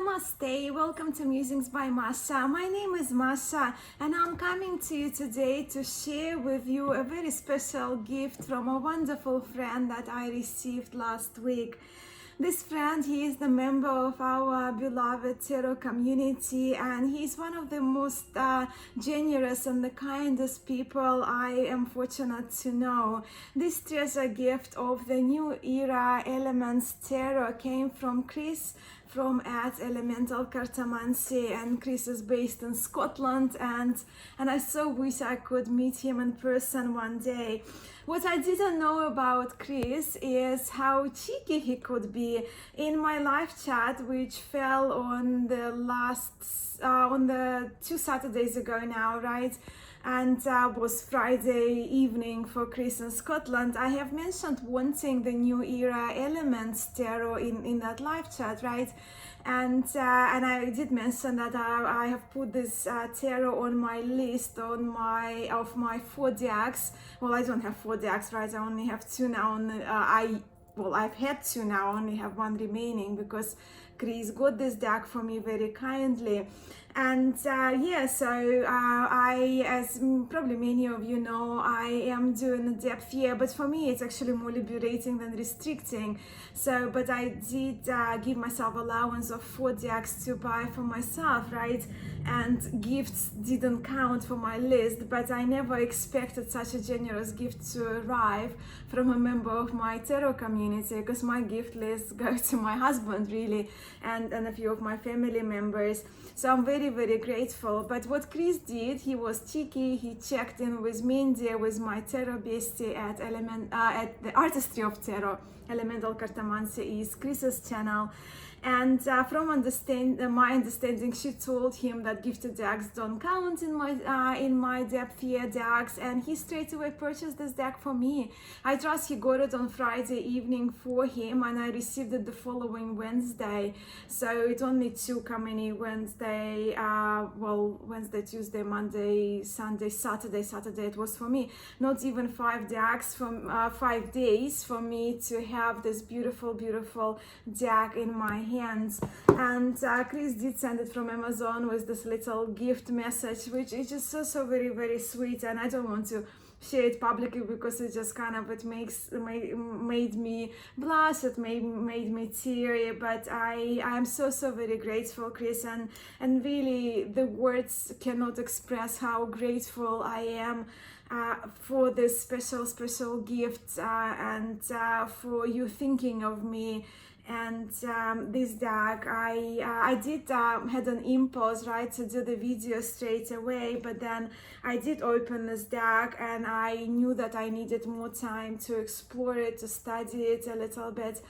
Namaste, welcome to Musings by Masha. My name is Masha and I'm coming to you today to share with you a very special gift from a wonderful friend that I received last week. This friend, he is the member of our beloved tarot community, and he's one of the most generous and the kindest people I am fortunate to know. This treasure gift of the New Era Elements Tarot came from Chris from at Elemental Cartomancy, and Chris is based in Scotland, and I so wish I could meet him in person one day. What I didn't know about Chris is how cheeky he could be. In my live chat, which fell on the on the 2 Saturdays ago now, right? And was Friday evening for Chris in Scotland. I have mentioned wanting the New Era Elements Tarot in that live chat, right? And I did mention that I have put this tarot on my list of my 4 decks. Well, I don't have 4 decks, right? I only have 2 now. I've had 2 now. I only have 1 remaining because Chris got this deck for me very kindly. And so I, as probably many of you know, I am doing a depth here, but for me it's actually more liberating than restricting. So, but I did give myself allowance of 4 decks to buy for myself, right? And gifts didn't count for my list, but I never expected such a generous gift to arrive from a member of my tarot community, because my gift list goes to my husband really, and a few of my family members. So I'm very, very grateful. But what Chris did, he was cheeky. He checked in with Mindy, with my tarot bestie at the Artistry of Tarot. Elemental Cartomancy is Chris's channel. And from my understanding, she told him that gifted decks don't count in my depth here decks, and he straight away purchased this deck for me. I trust he got it on Friday evening for him, and I received it the following Wednesday. So it only took how many Wednesday, Tuesday, Monday, Sunday, Saturday it was for me. Not even 5 decks from 5 days for me to have this beautiful deck in my hands. And Chris did send it from Amazon with this little gift message, which is just so very, very sweet. And I don't want to share it publicly because it just kind of made me blush. It made me teary. But I am so very grateful, Chris, and really the words cannot express how grateful I am for this special gift, and for you thinking of me. And this deck, I did had an impulse, right, to do the video straight away, but then I did open this deck and I knew that I needed more time to explore it, to study it a little bit,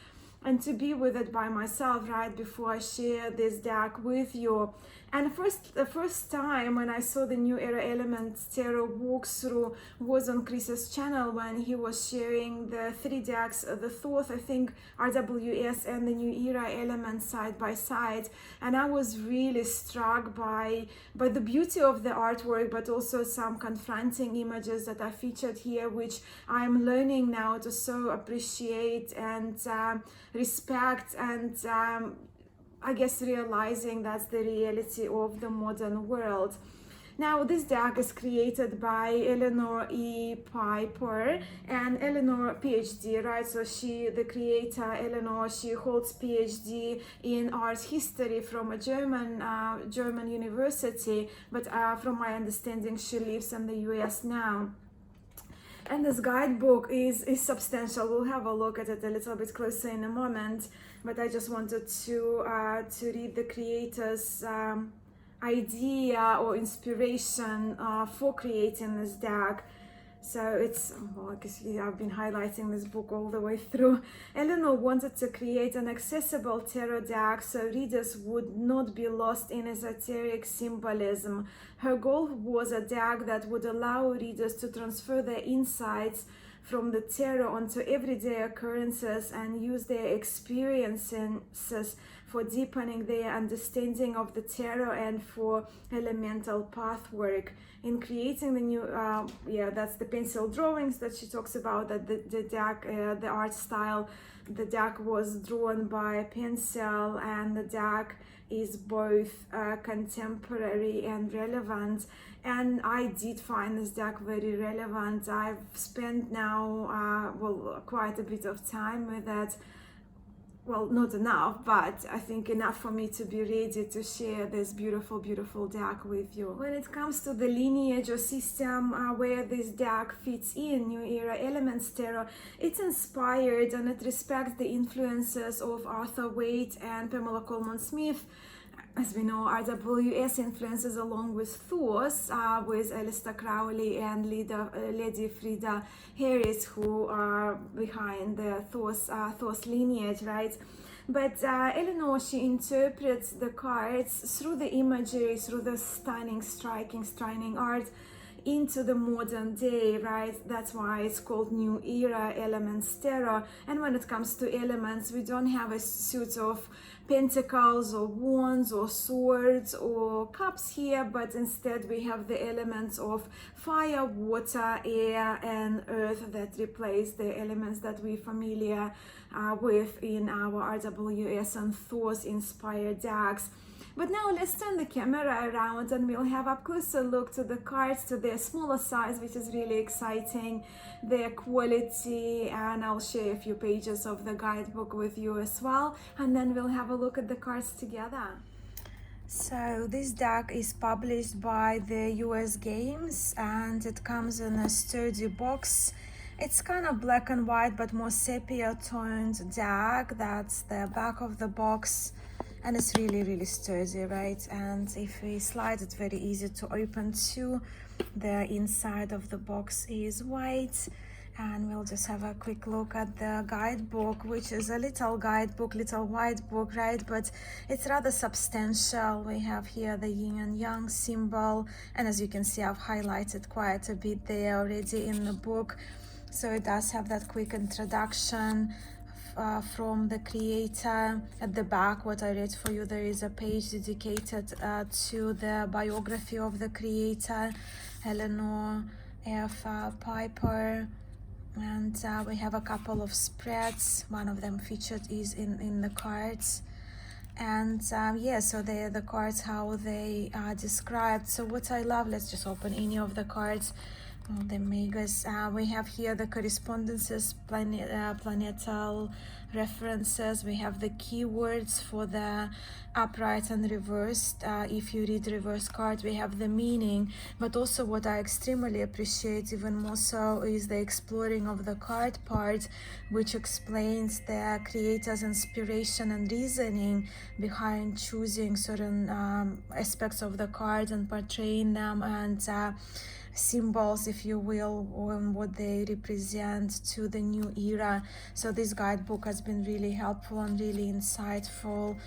and to be with it by myself, right, before I share this deck with you. And the first time when I saw the New Era Elements Tarot walkthrough was on Chris's channel, when he was sharing the 3 decks, the Thoth, I think, RWS, and the New Era Elements side by side. And I was really struck by the beauty of the artwork, but also some confronting images that are featured here, which I'm learning now to so appreciate and respect, and I guess realizing that's the reality of the modern world. Now, this deck is created by Eleonore Pieper, and Eleonore PhD, right? So the creator, Eleonore, she holds PhD in art history from a German university, but from my understanding, she lives in the US now. And this guidebook is substantial. We'll have a look at it a little bit closer in a moment, but I just wanted to read the creator's idea or inspiration for creating this deck. So it's, well, I guess I've been highlighting this book all the way through. Eleanor wanted to create an accessible tarot deck so readers would not be lost in esoteric symbolism. Her goal was a deck that would allow readers to transfer their insights from the tarot onto everyday occurrences and use their experiences for deepening their understanding of the tarot and for elemental path work. In creating the new, that's the pencil drawings that she talks about, that the deck, the art style the deck was drawn by a pencil, and the deck is both contemporary and relevant. And I did find this deck very relevant. I've spent now quite a bit of time with it. Well, not enough, but I think enough for me to be ready to share this beautiful, beautiful deck with you. When it comes to the lineage or system where this deck fits in, New Era Elements Tarot, it's inspired and it respects the influences of Arthur Waite and Pamela Coleman-Smith. As we know, RWS influences along with Thors, with Aleister Crowley and Lady Frida Harris, who are behind the Thors lineage, right? But Eleonore, she interprets the cards through the imagery, through the stunning, striking art into the modern day, right? That's why it's called New Era Elements Tarot. And when it comes to elements, we don't have a suit of pentacles or wands or swords or cups here, but instead we have the elements of fire, water, air, and earth that replace the elements that we're familiar with in our RWS and Thor's inspired decks. But now let's turn the camera around and we'll have a closer look to the cards, to their smaller size, which is really exciting, their quality, and I'll share a few pages of the guidebook with you as well, and then we'll have a look at the cards together. So this deck is published by the US Games and it comes in a sturdy box. It's kind of black and white but more sepia toned deck. That's the back of the box. And it's really, really sturdy, right? And if we slide, it's very easy to open too. The inside of the box is white. And we'll just have a quick look at the guidebook, which is a little guidebook, little white book, right? But it's rather substantial. We have here the yin and yang symbol. And as you can see, I've highlighted quite a bit there already in the book. So it does have that quick introduction from the creator. At the back, what I read for you, there is a page dedicated to the biography of the creator, Eleonore F. Pieper. And we have a couple of spreads. One of them featured is in the cards. And yeah, so they're the cards, how they are described. So what I love, let's just open any of the cards. The megas. We have here the correspondences, planetal references. We have the keywords for the upright and reversed. If you read reverse card, we have the meaning. But also what I extremely appreciate even more so is the exploring of the card part, which explains the creator's inspiration and reasoning behind choosing certain aspects of the card and portraying them, and symbols, if you will, on what they represent to the new era. So this guidebook has been really helpful and really insightful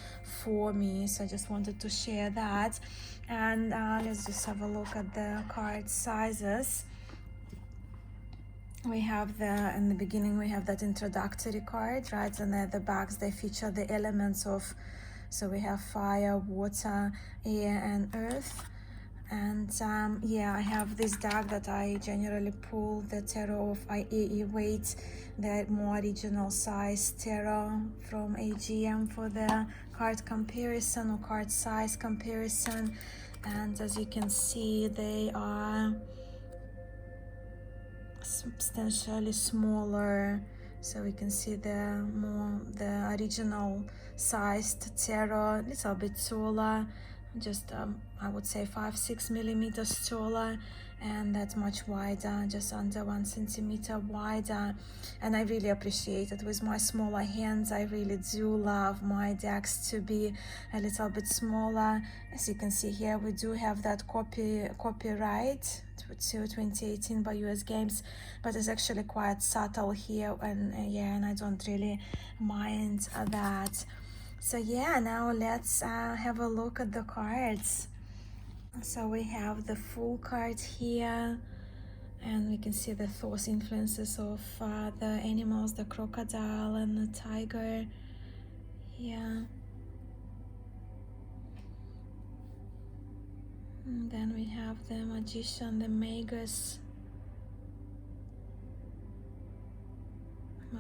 for me, so I just wanted to share that. And let's just have a look at the card sizes. We have in the beginning we have that introductory card, right? And at the backs they feature the elements of, so we have fire, water, air, and earth. And yeah, I have this deck that I generally pull, the tarot of I.A.E. Waite, the more original size tarot from AGM for the card comparison or card size comparison. And as you can see, they are substantially smaller. So we can see the original sized tarot, a little bit taller, just I would say 5-6 millimeters taller, and that's much wider, just under 1 centimeter wider. And I really appreciate it. With my smaller hands, I really do love my decks to be a little bit smaller. As you can see here, we do have that copyright to 2018 by US Games, but it's actually quite subtle here, and yeah, and I don't really mind that. So yeah, now let's have a look at the cards. So we have the full card here, and we can see the Thor's influences of the animals, the crocodile and the tiger here. And then we have the magician, the magus. Wow.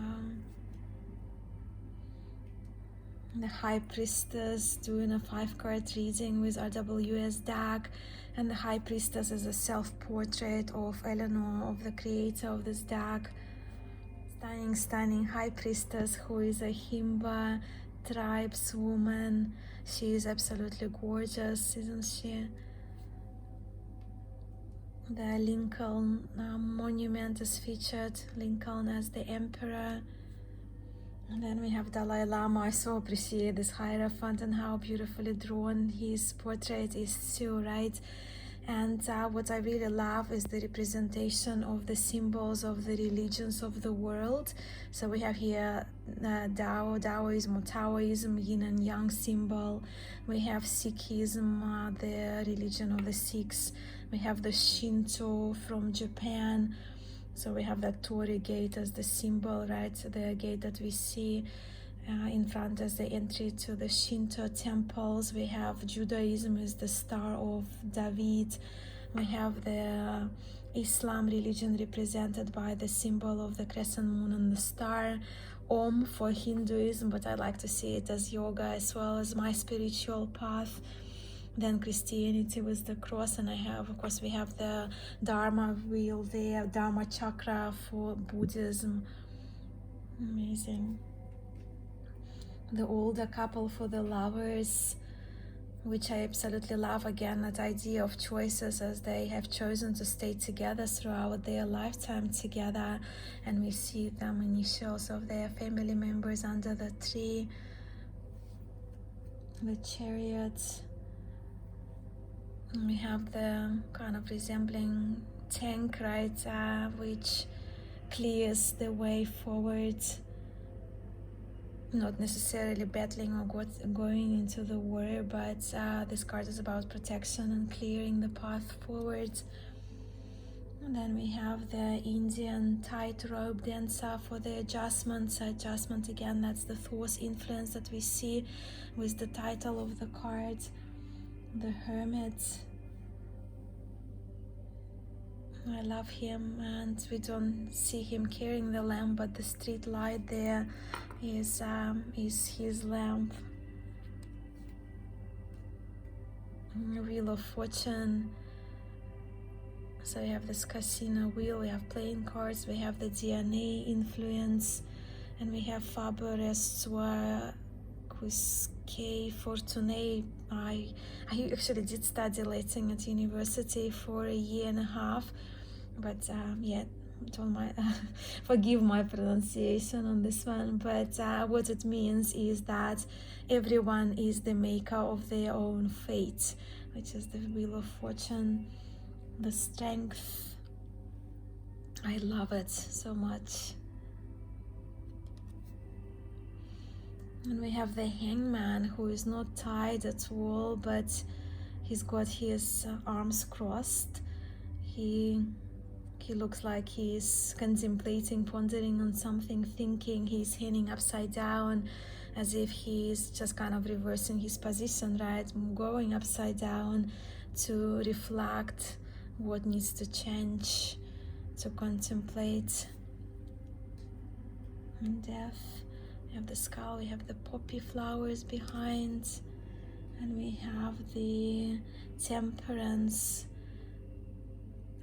the High Priestess doing a 5-card reading with RWS deck, and the High Priestess is a self-portrait of Eleonore, of the creator of this deck. Stunning High Priestess, who is a Himba tribeswoman. She is absolutely gorgeous, isn't she? The Lincoln monument is featured, Lincoln as the emperor. And then we have Dalai Lama. I so appreciate this Hierophant and how beautifully drawn his portrait is too, right? And what I really love is the representation of the symbols of the religions of the world. So we have here Taoism or Taoism, yin and yang symbol. We have Sikhism, the religion of the Sikhs. We have the Shinto from Japan. So we have that Torii gate as the symbol, right? The gate that we see in front as the entry to the Shinto temples. We have Judaism is the Star of David. We have the Islam religion represented by the symbol of the crescent moon and the star. Om for Hinduism, but I like to see it as yoga as well as my spiritual path. Then Christianity with the cross, and of course we have the Dharma wheel there, Dharma chakra for Buddhism. Amazing. The older couple for the lovers, which I absolutely love. Again, that idea of choices, as they have chosen to stay together throughout their lifetime together, and we see them initials of their family members under the tree. The Chariot. And we have the kind of resembling tank, right, which clears the way forward, not necessarily battling or going into the war, but this card is about protection and clearing the path forward. And then we have the Indian tightrope dancer for the adjustments. Adjustment, again, that's the Thor's influence that we see with the title of the card. The Hermit. I love him, and we don't see him carrying the lamp, but the street light there is his lamp. Wheel of Fortune. So we have this casino wheel, we have playing cards, we have the DNA influence, and we have Faber Estua Quisque Fortunae. I actually did study Latin at university for 1.5 years, but yeah, don't mind, forgive my pronunciation on this one. But what it means is that everyone is the maker of their own fate, which is the Wheel of Fortune. The Strength. I love it so much. And we have the Hangman, who is not tied at all, but he's got his arms crossed. He looks like he's contemplating, pondering on something, thinking. He's hanging upside down, as if he's just kind of reversing his position, right? Going upside down to reflect what needs to change, to contemplate. And Death. We have the skull, we have the poppy flowers behind, and we have the Temperance.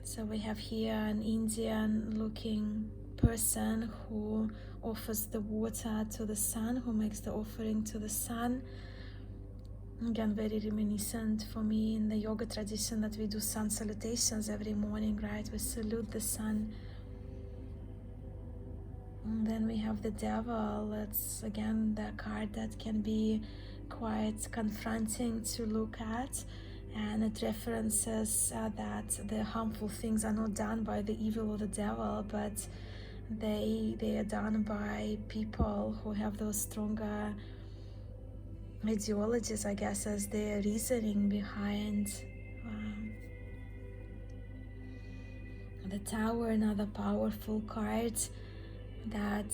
So we have here an Indian looking person who offers the water to the sun, who makes the offering to the sun. Again, very reminiscent for me in the yoga tradition that we do sun salutations every morning, right? We salute the sun. And then we have the Devil. That's again the card that can be quite confronting to look at, and it references that the harmful things are not done by the evil or the devil, but they are done by people who have those stronger ideologies, I guess, as their reasoning behind. The Tower, another powerful card that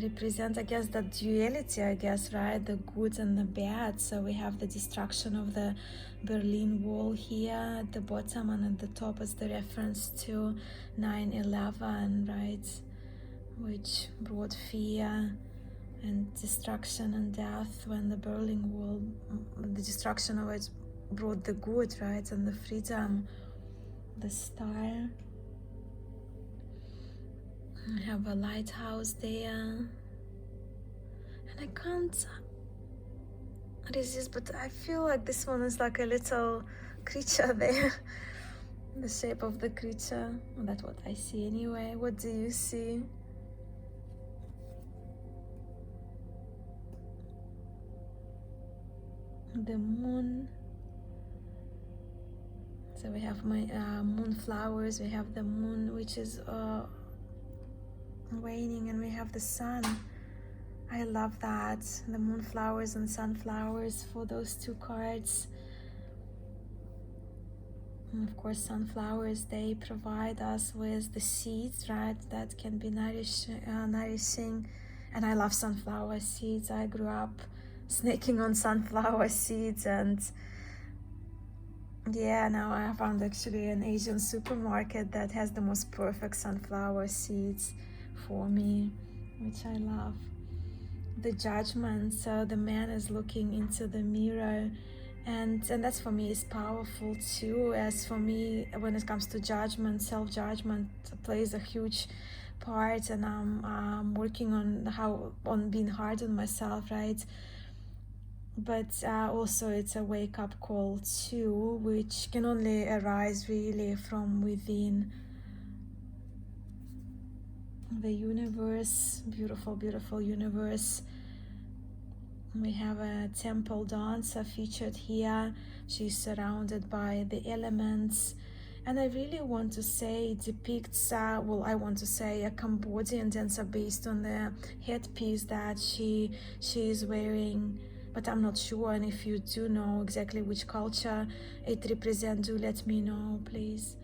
represents, I guess, that duality, I guess, right? The good and the bad. So we have the destruction of the Berlin Wall here at the bottom, and at the top is the reference to 9/11, right? Which brought fear and destruction and death, when the Berlin Wall, the destruction of it brought the good, right, and the freedom. The star. I have a lighthouse there, and I can't resist, but I feel like this one is like a little creature there. The shape of the creature. Well, that's what I see anyway. What do you see? The moon. So we have my moonflowers. We have the moon, which is waning, and we have the sun. I love that. The moonflowers and sunflowers for those two cards. And of course, sunflowers, they provide us with the seeds, right, that can be nourishing. And I love sunflower seeds. I grew up snacking on sunflower seeds, and yeah, now I found actually an Asian supermarket that has the most perfect sunflower seeds for me, which I love. The Judgment, so the man is looking into the mirror, and that's for me is powerful too. As for me, when it comes to judgment, self-judgment plays a huge part, and I'm working on being hard on myself, right? But also it's a wake-up call too, which can only arise really from within. The universe, beautiful, beautiful universe. We have a temple dancer featured here. She's surrounded by the elements, and I really want to say it depicts I want to say a Cambodian dancer based on the headpiece that she is wearing, but I'm not sure. And if you do know exactly which culture it represents, do let me know, please.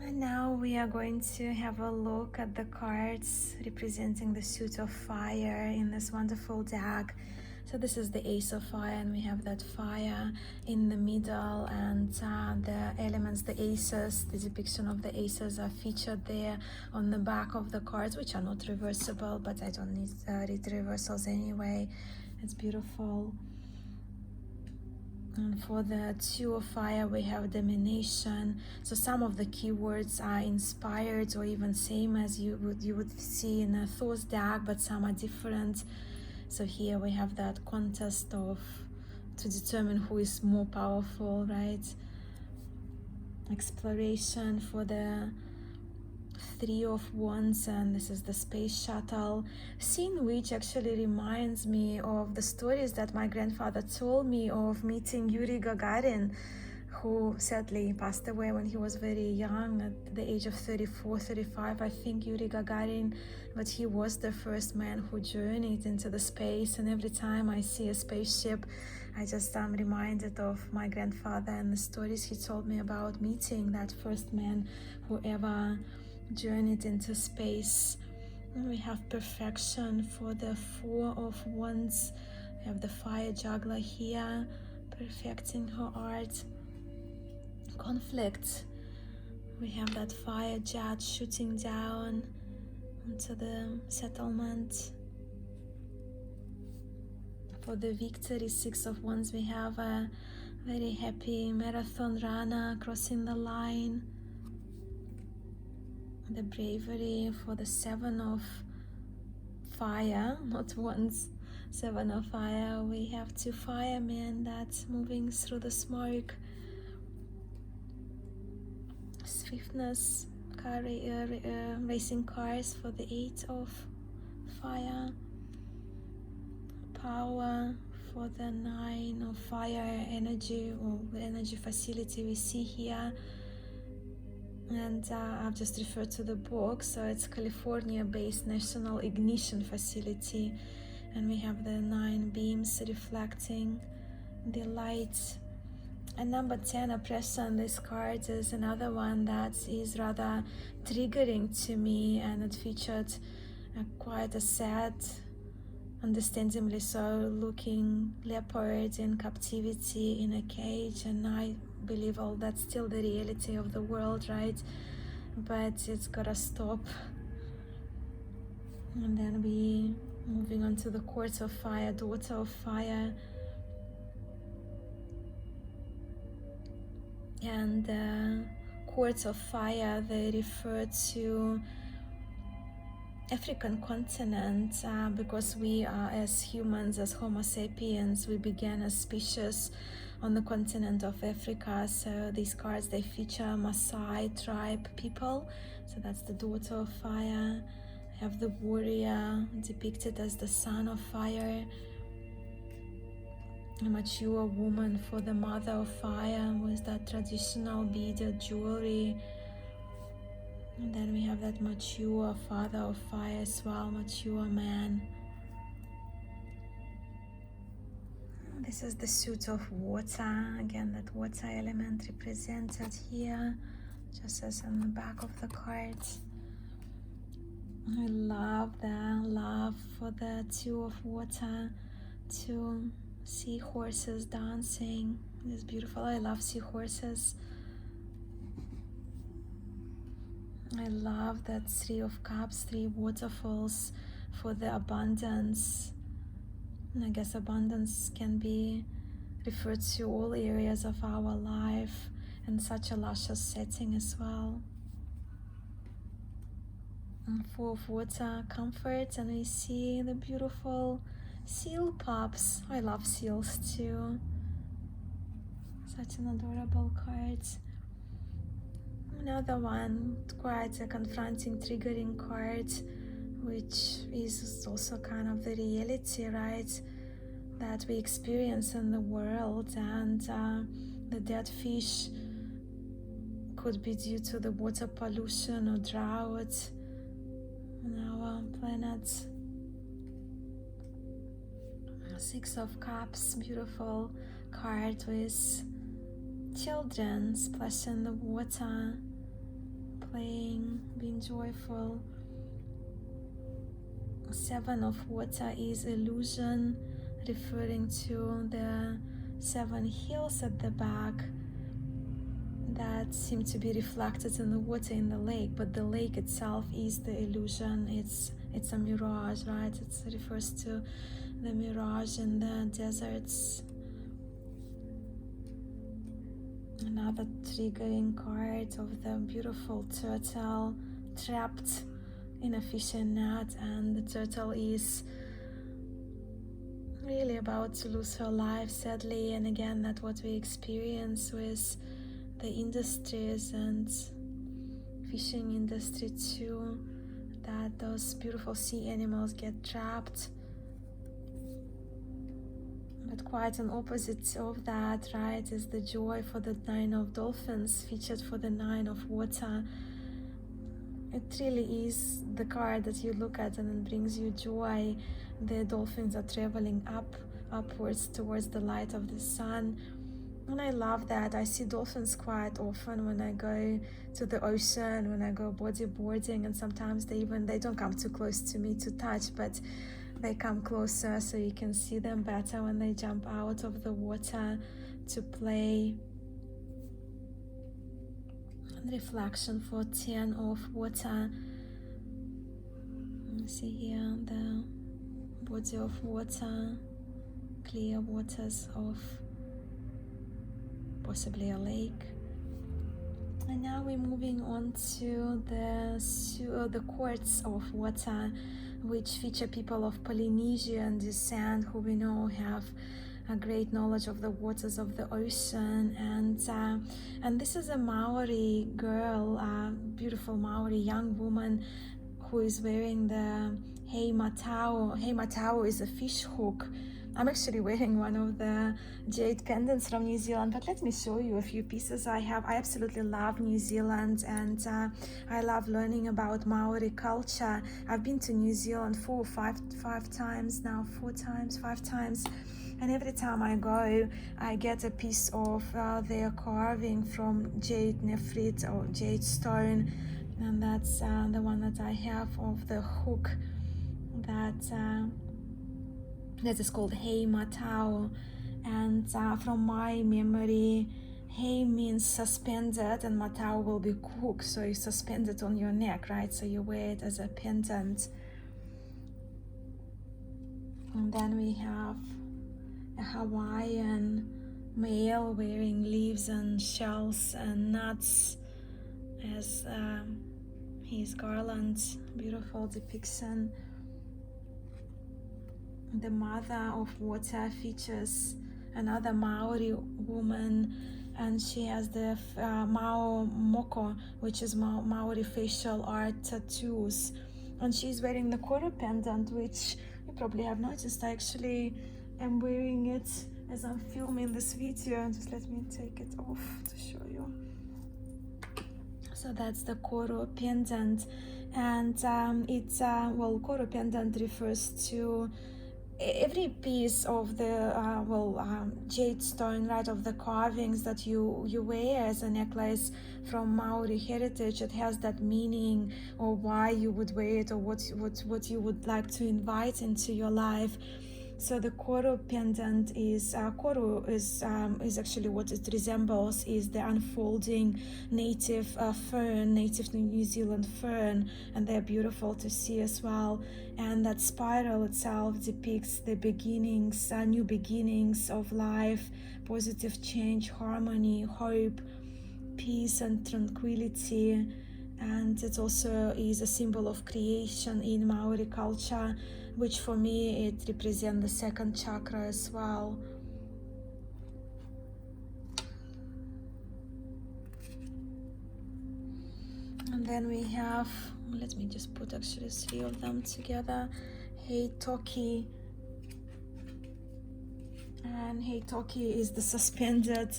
And now we are going to have a look at the cards representing the suit of fire in this wonderful deck. So this is the Ace of Fire, and we have that fire in the middle, and the elements, the aces, the depiction of the aces are featured there on the back of the cards, which are not reversible, but I don't need read reversals anyway. It's beautiful. And for the Two of Fire, we have Domination. So some of the keywords are inspired or even same as you would see in a Thor's deck, but some are different. So here we have that contest to determine who is more powerful, right? Exploration for the Three of Wands, and this is the Space Shuttle, scene which actually reminds me of the stories that my grandfather told me of meeting Yuri Gagarin, who sadly passed away when he was very young, at the age of 34, 35, I think, Yuri Gagarin, but he was the first man who journeyed into the space, and every time I see a spaceship, I just am reminded of my grandfather and the stories he told me about meeting that first man who ever journeyed into space. And we have Perfection for the Four of Wands. We have the Fire Juggler here, perfecting her art. Conflict. We have that Fire Jet shooting down into the settlement. For the Victory, Six of Wands, we have a very happy marathon runner crossing the line. The Bravery for the Seven of Fire, not Wands, Seven of Fire. We have two firemen that's moving through the smoke. Swiftness, racing cars for the Eight of Fire. Power for the Nine of Fire, energy, or the energy facility we see here. And I've just referred to the book, so it's California-based National Ignition Facility, and we have the 9 beams reflecting the light. And number 10, Oppression, this card is another one that is rather triggering to me, and it featured quite a sad, understandably so, looking leopard in captivity in a cage, and I believe all that's still the reality of the world, right? But it's gotta stop. And then we Moving on to the Quartz of Fire, Daughter of Fire. And Quartz of Fire, they refer to African continent because we are, as humans, as Homo sapiens, we began as species on the continent of Africa. So these cards, they feature Maasai tribe people. So that's the Daughter of Fire. I have the Warrior depicted as the Son of Fire. A mature woman for the Mother of Fire with that traditional beaded jewelry. And then we have that mature Father of Fire as well, mature man. This is the suit of water. Again, that water element represented here, just as on the back of the card. I love the love for the Two of Water, two seahorses dancing. It's beautiful. I love seahorses. I love that Three of Cups, three waterfalls for the abundance. And I guess abundance can be referred to all areas of our life in such a luscious setting as well. And Four of Water, comfort, and we see the beautiful seal pups. I love seals too. Such an adorable card. Another one, quite a confronting, triggering card, which is also kind of the reality, right, that we experience in the world. And the dead fish could be due to the water pollution or drought on our planet. Six of Cups, beautiful card with children splashing the water, playing, being joyful. Seven of Water is illusion, referring to the 7 hills at the back that seem to be reflected in the water in the lake, but the lake itself is the illusion. It's a mirage, right? It refers to the mirage in the deserts. Another triggering card of the beautiful turtle trapped in a fishing net, and the turtle is really about to lose her life, sadly. And again, that's what we experience with the industries and fishing industry too, that those beautiful sea animals get trapped. But quite an opposite of that, right, is the joy for the 9 of Dolphins, featured for the 9 of Water. It really is the card that you look at and it brings you joy. The dolphins are traveling upwards towards the light of the sun. And I love that. I see dolphins quite often when I go to the ocean, when I go bodyboarding, and sometimes they don't come too close to me to touch, but they come closer so you can see them better when they jump out of the water to play. And reflection for 10 of Water. You see here the body of water, clear waters of possibly a lake. And now we're moving on to the Quartz of Water, which feature people of Polynesian descent who we know have a great knowledge of the waters of the ocean. And this is a Maori girl, a beautiful Maori young woman who is wearing the hei matao. Hei matao is a fish hook. I'm actually wearing one of the jade pendants from New Zealand, but let me show you a few pieces I have. I absolutely love New Zealand, and I love learning about Maori culture. I've been to New Zealand 4 or 5 times now, 5 times. And every time I go, I get a piece of their carving from jade nephrit or jade stone. And that's the one that I have of the hook that is called hei matao. And from my memory, hei means suspended and matao will be hook, so you suspend it on your neck, right? So you wear it as a pendant. And then we have a Hawaiian male wearing leaves and shells and nuts as his garland. Beautiful depiction. The mother of water features another Maori woman, and she has the Mao Moko, which is Maori facial art tattoos, and she's wearing the koro pendant, which you probably have noticed. I actually am wearing it as I'm filming this video. Just let me take it off to show you. So that's the koro pendant, and it's well, koro pendant refers to every piece of the jade stone, right, of the carvings that you wear as a necklace from Maori heritage. It has that meaning, or why you would wear it, or what you would like to invite into your life. So the koro pendant is koro is actually what it resembles is the unfolding native fern, native New Zealand fern, and they're beautiful to see as well. And that spiral itself depicts the beginnings, new beginnings of life, positive change, harmony, hope, peace and tranquility. And it also is a symbol of creation in Maori culture, which for me it represents the second chakra as well. And then we have, let me just put actually 3 of them together. Hei Toki. And Hei Toki is the suspended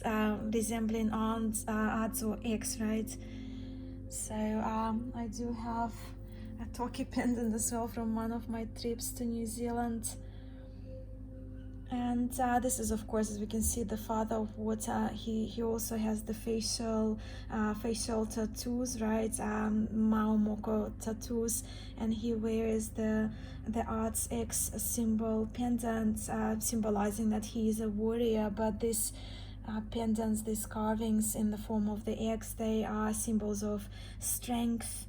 resembling arts or X, right? So I do have a Toki pendant as well from one of my trips to New Zealand. And this is, of course, as we can see, the father of water. He also has the facial tattoos, right? Mao Moko tattoos, and he wears the Arts X symbol pendant, symbolizing that he is a warrior. But this pendants, these carvings in the form of the X, they are symbols of strength,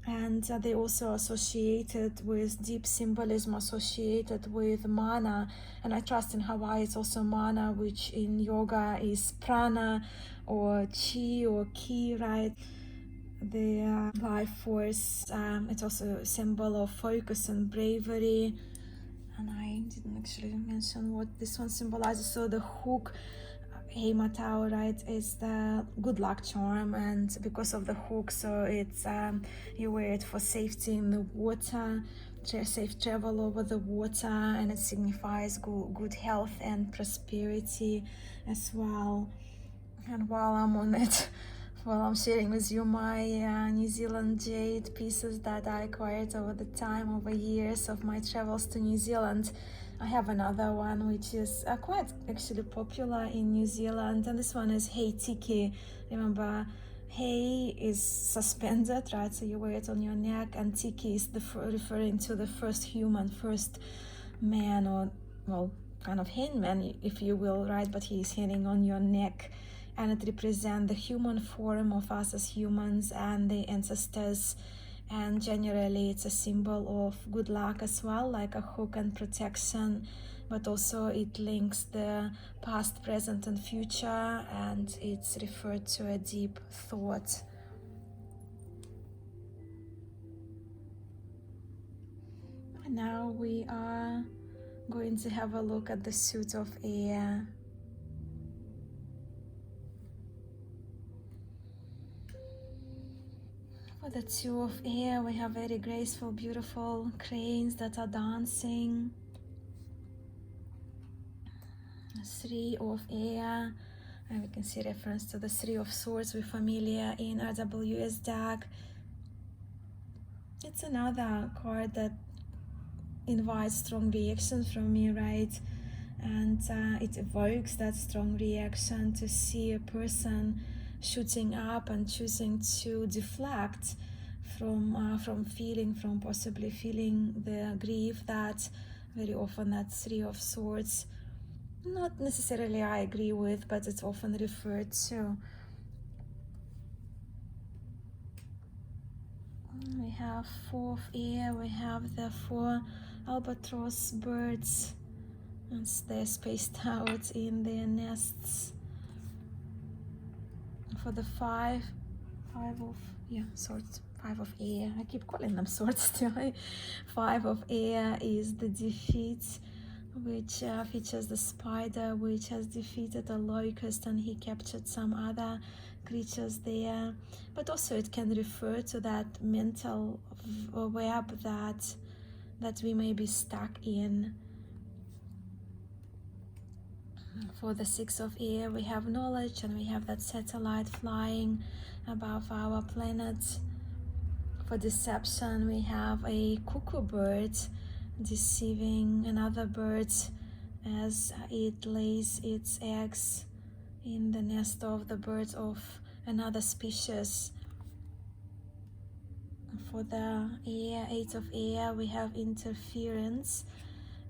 and they also associated with deep symbolism associated with mana. And I trust in Hawaii it's also mana, which in yoga is prana or chi or ki, right? The life force. It's also a symbol of focus and bravery. And I didn't actually mention what this one symbolizes. So the hook, Hei Matao, right, is the good luck charm, and because of the hook, so it's you wear it for safety in the water, safe travel over the water, and it signifies good health and prosperity as well. And while I'm on it, while I'm sharing with you my New Zealand jade pieces that I acquired over years of my travels to New Zealand, I have another one which is quite actually popular in New Zealand, and this one is Hei Tiki. Remember, Hei is suspended, right? So you wear it on your neck, and Tiki is referring to the first human, first man, or well, kind of henman, if you will, right? But he is hanging on your neck, and it represents the human form of us as humans and the ancestors. And generally it's a symbol of good luck as well, like a hook and protection, but also it links the past, present and future, and it's referred to a deep thought. And now we are going to have a look at the suit of air. For the 2 of air, we have very graceful, beautiful cranes that are dancing. 3 of air, and we can see reference to the 3 of swords we're familiar in RWS deck. It's another card that invites strong reaction from me, right? And it evokes that strong reaction to see a person shooting up and choosing to deflect from possibly feeling the grief that very often that 3 of swords, not necessarily I agree with, but it's often referred to. We have 4 of air, we have the 4 albatross birds, and they're spaced out in their nests. For the five of swords, 5 of air, I keep calling them swords still. 5 of air is the defeat, which features the spider, which has defeated a locust, and he captured some other creatures there. But also it can refer to that mental web that we may be stuck in. For the 6 of air, we have knowledge, and we have that satellite flying above our planet. For deception, we have a cuckoo bird deceiving another bird as it lays its eggs in the nest of the bird of another species. For the air, 8 of air, we have interference,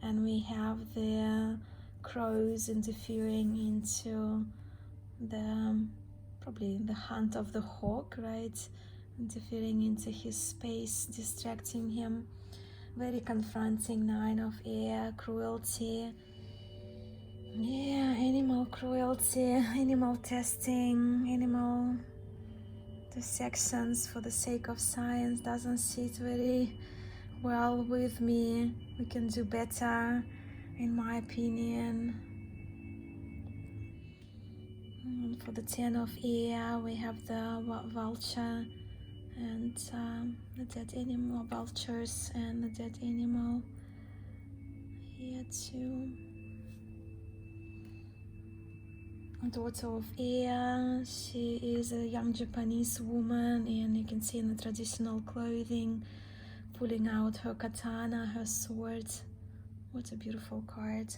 and we have the crows interfering into probably the hunt of the hawk, right? Interfering into his space, distracting him. Very confronting. 9 of air, cruelty. Yeah, animal cruelty, animal testing, animal dissections for the sake of science doesn't sit very well with me. We can do better, in my opinion. And for the 10 of air, we have the vulture and the dead animal, vultures and the dead animal here too. Daughter of air, she is a young Japanese woman, and you can see in the traditional clothing pulling out her katana, her sword. What a beautiful card.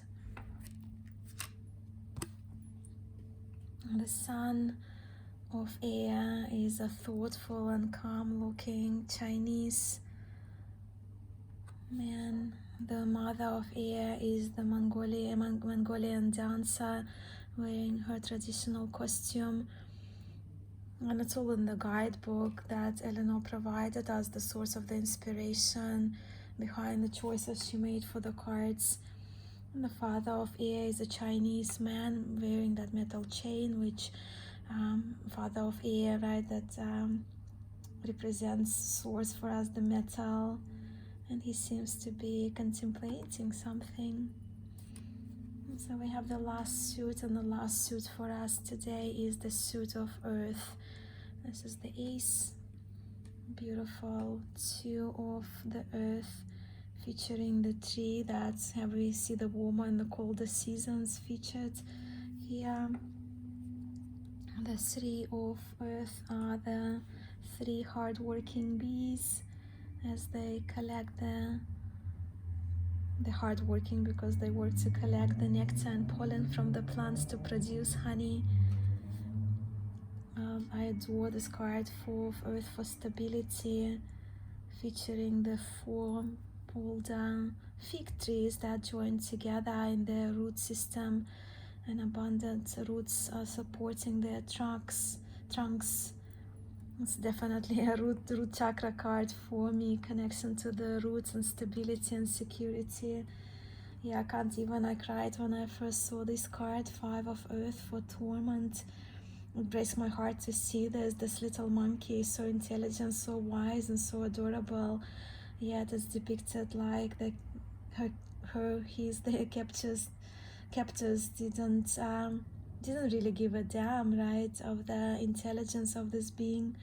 The son of air is a thoughtful and calm looking Chinese man. The mother of air is the Mongolian dancer wearing her traditional costume, and it's all in the guidebook that Eleanor provided as the source of the inspiration behind the choices she made for the cards. And the father of air is a Chinese man wearing that metal chain, which father of air, right, that represents source for us, the metal, and he seems to be contemplating something. And so we have the last suit, and the last suit for us today is the suit of earth. This is the ace, beautiful 2 of the earth, featuring the tree that we see the warmer and the colder seasons featured here. The 3 of earth are the 3 hardworking bees as they collect the hardworking because they work to collect the nectar and pollen from the plants to produce honey. I adore this card, 4 of earth, for stability, featuring the 4 pulled fig trees that join together in their root system, and abundant roots are supporting their trunks. It's definitely a root chakra card for me, connection to the roots and stability and security. Yeah, I cried when I first saw this card, 5 of earth for Torment. It breaks my heart to see this little monkey, so intelligent, so wise, and so adorable. Yet it's depicted like the captors didn't really give a damn, right, of the intelligence of this being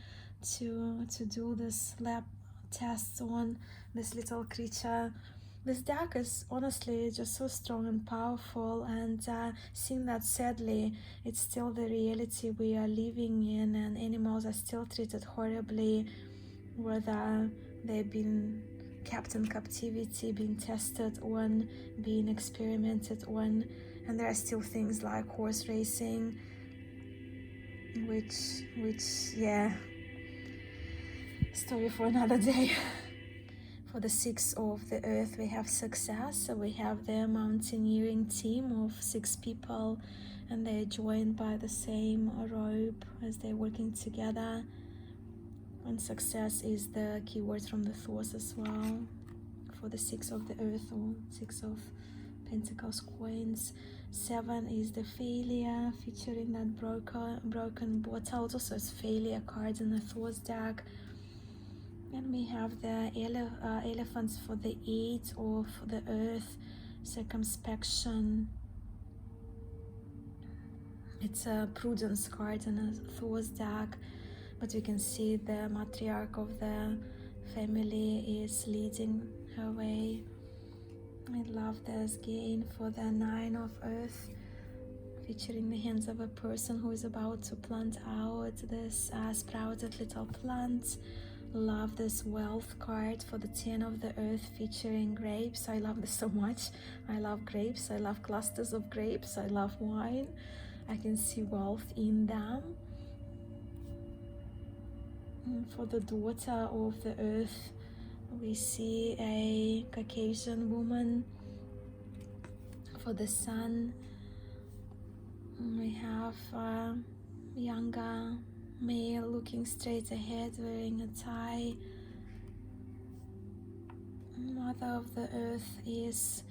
to do this lab tests on this little creature. This deck is honestly just so strong and powerful, and seeing that sadly it's still the reality we are living in, and animals are still treated horribly, whether they've been kept in captivity, being tested on, being experimented on. And there are still things like horse racing, which yeah, story for another day. For the 6 of the earth, we have success. So we have the mountaineering team of 6 people, and they're joined by the same rope as they're working together. And success is the keyword from the source as well. for the Six of the Earth or Six of Pentacles coins. 7 is the failure, featuring that broken bottle. It also is failure cards in the Thor's deck. And we have the elephants for the 8 of the Earth, circumspection. It's a prudence card in a Thor's deck, but we can see the matriarch of the family is leading her way. I love this gain for the 9 of Earth, featuring the hands of a person who is about to plant out this sprouted little plant. Love this wealth card for the 10 of the Earth, featuring grapes. I love this so much. I love grapes. I love clusters of grapes. I love wine. I can see wealth in them. And for the daughter of the Earth, we see a Caucasian woman. For the sun, we have a younger male looking straight ahead, wearing a tie. Mother of the Earth is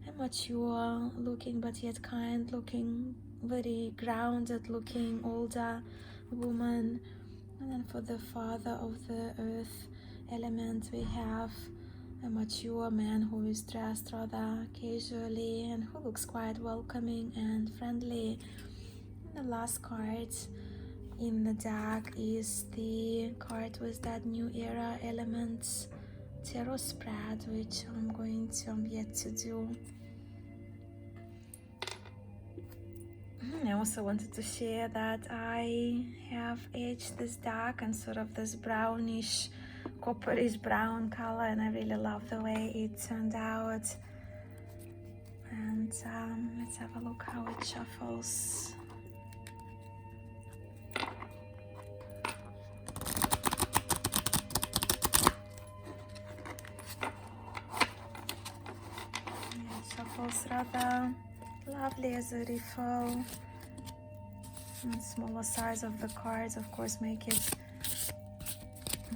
a mature looking but yet kind looking, very grounded looking older woman. And then for the father of the Earth element, we have a mature man who is dressed rather casually and who looks quite welcoming and friendly. And the last card in the deck is the card with that New Era elements tarot spread, which I'm yet to do. I also wanted to share that I have edged this deck in sort of this brownish, copperish brown color, and I really love the way it turned out. And let's have a look how it shuffles. It shuffles rather lovely as a riffle. And smaller size of the cards, of course, make it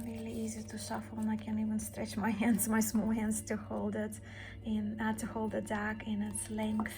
really easy to shuffle, and I can even stretch my hands, my small hands, to hold it to hold the deck in its length.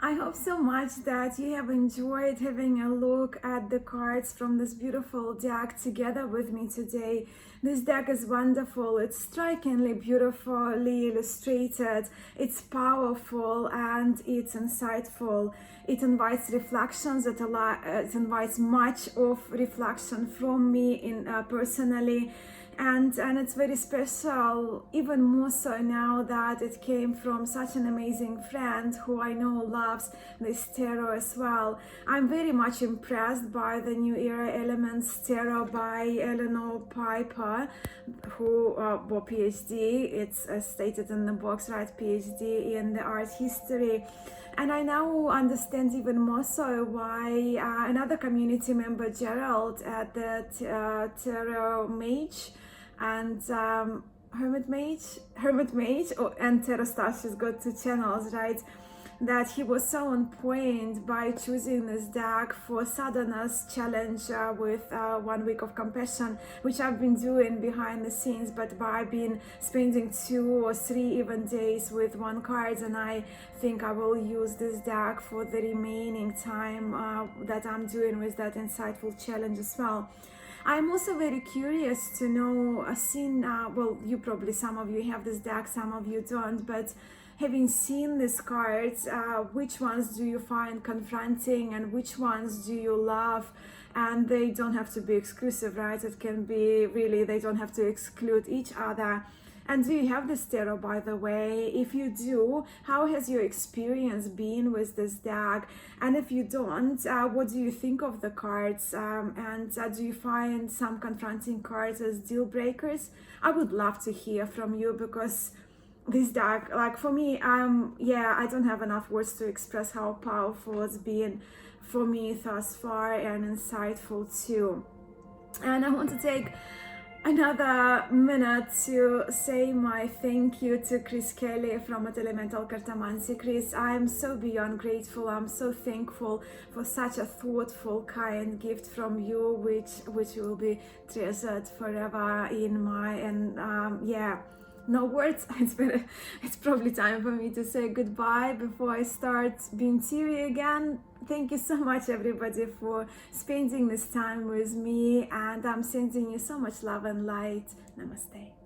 I hope so much that you have enjoyed having a look at the cards from this beautiful deck together with me today. This deck is wonderful. It's strikingly beautifully illustrated. It's powerful and it's insightful. It invites reflections. It invites much of reflection from me personally. And it's very special, even more so now that it came from such an amazing friend who I know loves this tarot as well. I'm very much impressed by the New Era Elements Tarot by Eleonore Pieper, who PhD, it's stated in the box, right, PhD in the art history. And I now understand even more so why another community member, Gerald, at the Tarot Mage and Hermit Mage, and Tarot Star, she's got 2 channels, right? That he was so on point by choosing this deck for Sadhana's challenge with 1 week of compassion, which I've been doing behind the scenes, but by being spending 2 or 3 even days with 1 card, and I think I will use this deck for the remaining time that I'm doing with that insightful challenge as well. I'm also very curious to know, well, you probably, some of you have this deck, some of you don't, but having seen these cards, which ones do you find confronting and which ones do you love? And they don't have to be exclusive, right? It can be really, they don't have to exclude each other. And do you have this tarot, by the way? If you do, how has your experience been with this deck? And if you don't, what do you think of the cards? And do you find some confronting cards as deal breakers? I would love to hear from you, because this deck, like for me, I don't have enough words to express how powerful it's been for me thus far, and insightful too. And I want to take another minute to say my thank you to Chris Kelly from Elemental Cartomancy. Chris, I am so beyond grateful. I'm so thankful for such a thoughtful, kind gift from you, which will be treasured forever in my, and no words. It's probably time for me to say goodbye before I start being teary again. Thank you so much, everybody, for spending this time with me, and I'm sending you so much love and light. Namaste.